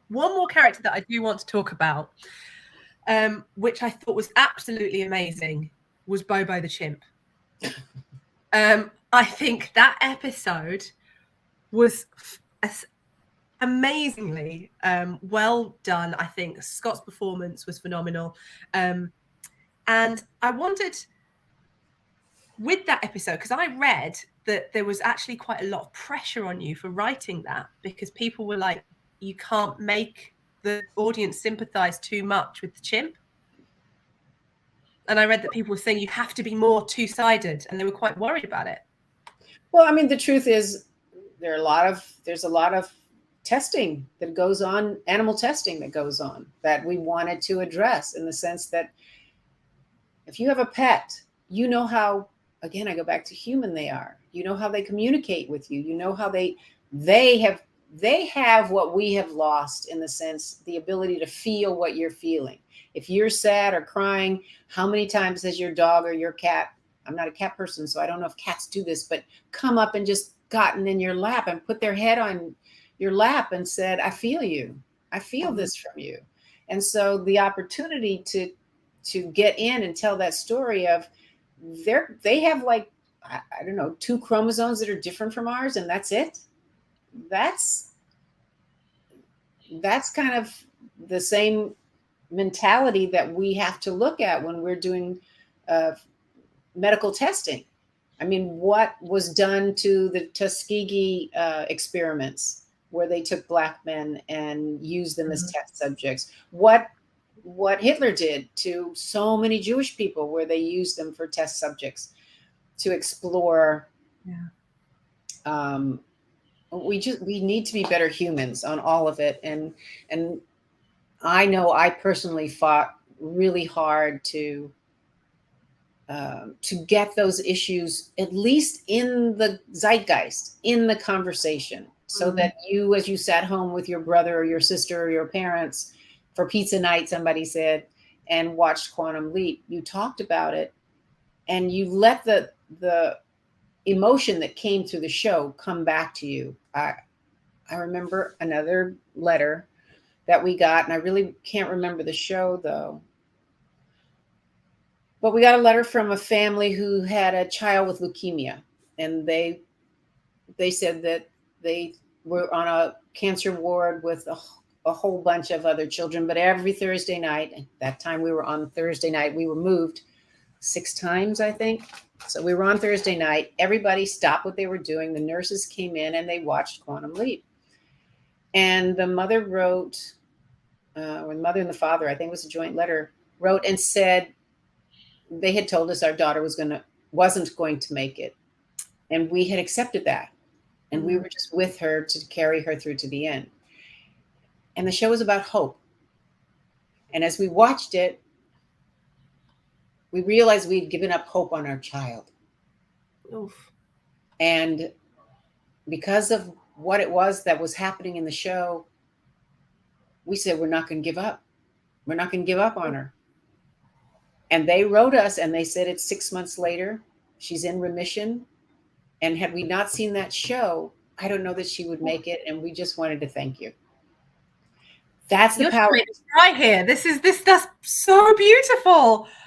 one more character that I do want to talk about, which I thought was absolutely amazing, was Bobo the chimp. I think that episode was amazingly well done. I think Scott's performance was phenomenal. And I wondered, with that episode, because I read that there was actually quite a lot of pressure on you for writing that, because people were like, you can't make the audience sympathize too much with the chimp. And I read that people were saying you have to be more two-sided, and they were quite worried about it. Well, I mean, the truth is there's a lot of testing that goes on, animal testing that goes on, that we wanted to address, in the sense that if you have a pet, you know how, again, I go back to human they are. You know how they communicate with you. You know how they have what we have lost, in the sense, the ability to feel what you're feeling. If you're sad or crying, how many times has your dog or your cat, I'm not a cat person, so I don't know if cats do this, but come up and just gotten in your lap and put their head on your lap and said, I feel you. I feel this from you. And so the opportunity to get in and tell that story of they have, like, I don't know, 2 chromosomes that are different from ours, and that's it. That's kind of the same mentality that we have to look at when we're doing medical testing. I mean, what was done to the Tuskegee experiments, where they took Black men and used them as test subjects? What Hitler did to so many Jewish people, where they used them for test subjects to explore. We need to be better humans on all of it. And I know I personally fought really hard to get those issues at least in the zeitgeist, in the conversation, so that you, as you sat home with your brother or your sister or your parents for pizza night, somebody said, and watched Quantum Leap, you talked about it, and you let the emotion that came through the show come back to you. I remember another letter that we got, and I really can't remember the show though, but we got a letter from a family who had a child with leukemia, and they said that they were on a cancer ward with a whole bunch of other children, but every Thursday night, at that time we were on Thursday night, we were moved 6 times, I think. So we were on Thursday night, everybody stopped what they were doing, the nurses came in and they watched Quantum Leap. And the mother wrote, or the mother and the father, I think it was a joint letter, wrote and said, they had told us our daughter wasn't going to make it. And we had accepted that. And we were just with her to carry her through to the end. And the show was about hope. And as we watched it, we realized we'd given up hope on our child. Oof. And because of what it was that was happening in the show, we said, we're not going to give up. We're not going to give up on her. And they wrote us and they said, it's 6 months later, she's in remission. And had we not seen that show, I don't know that she would make it. And we just wanted to thank you. That's the power. Right here. That's so beautiful.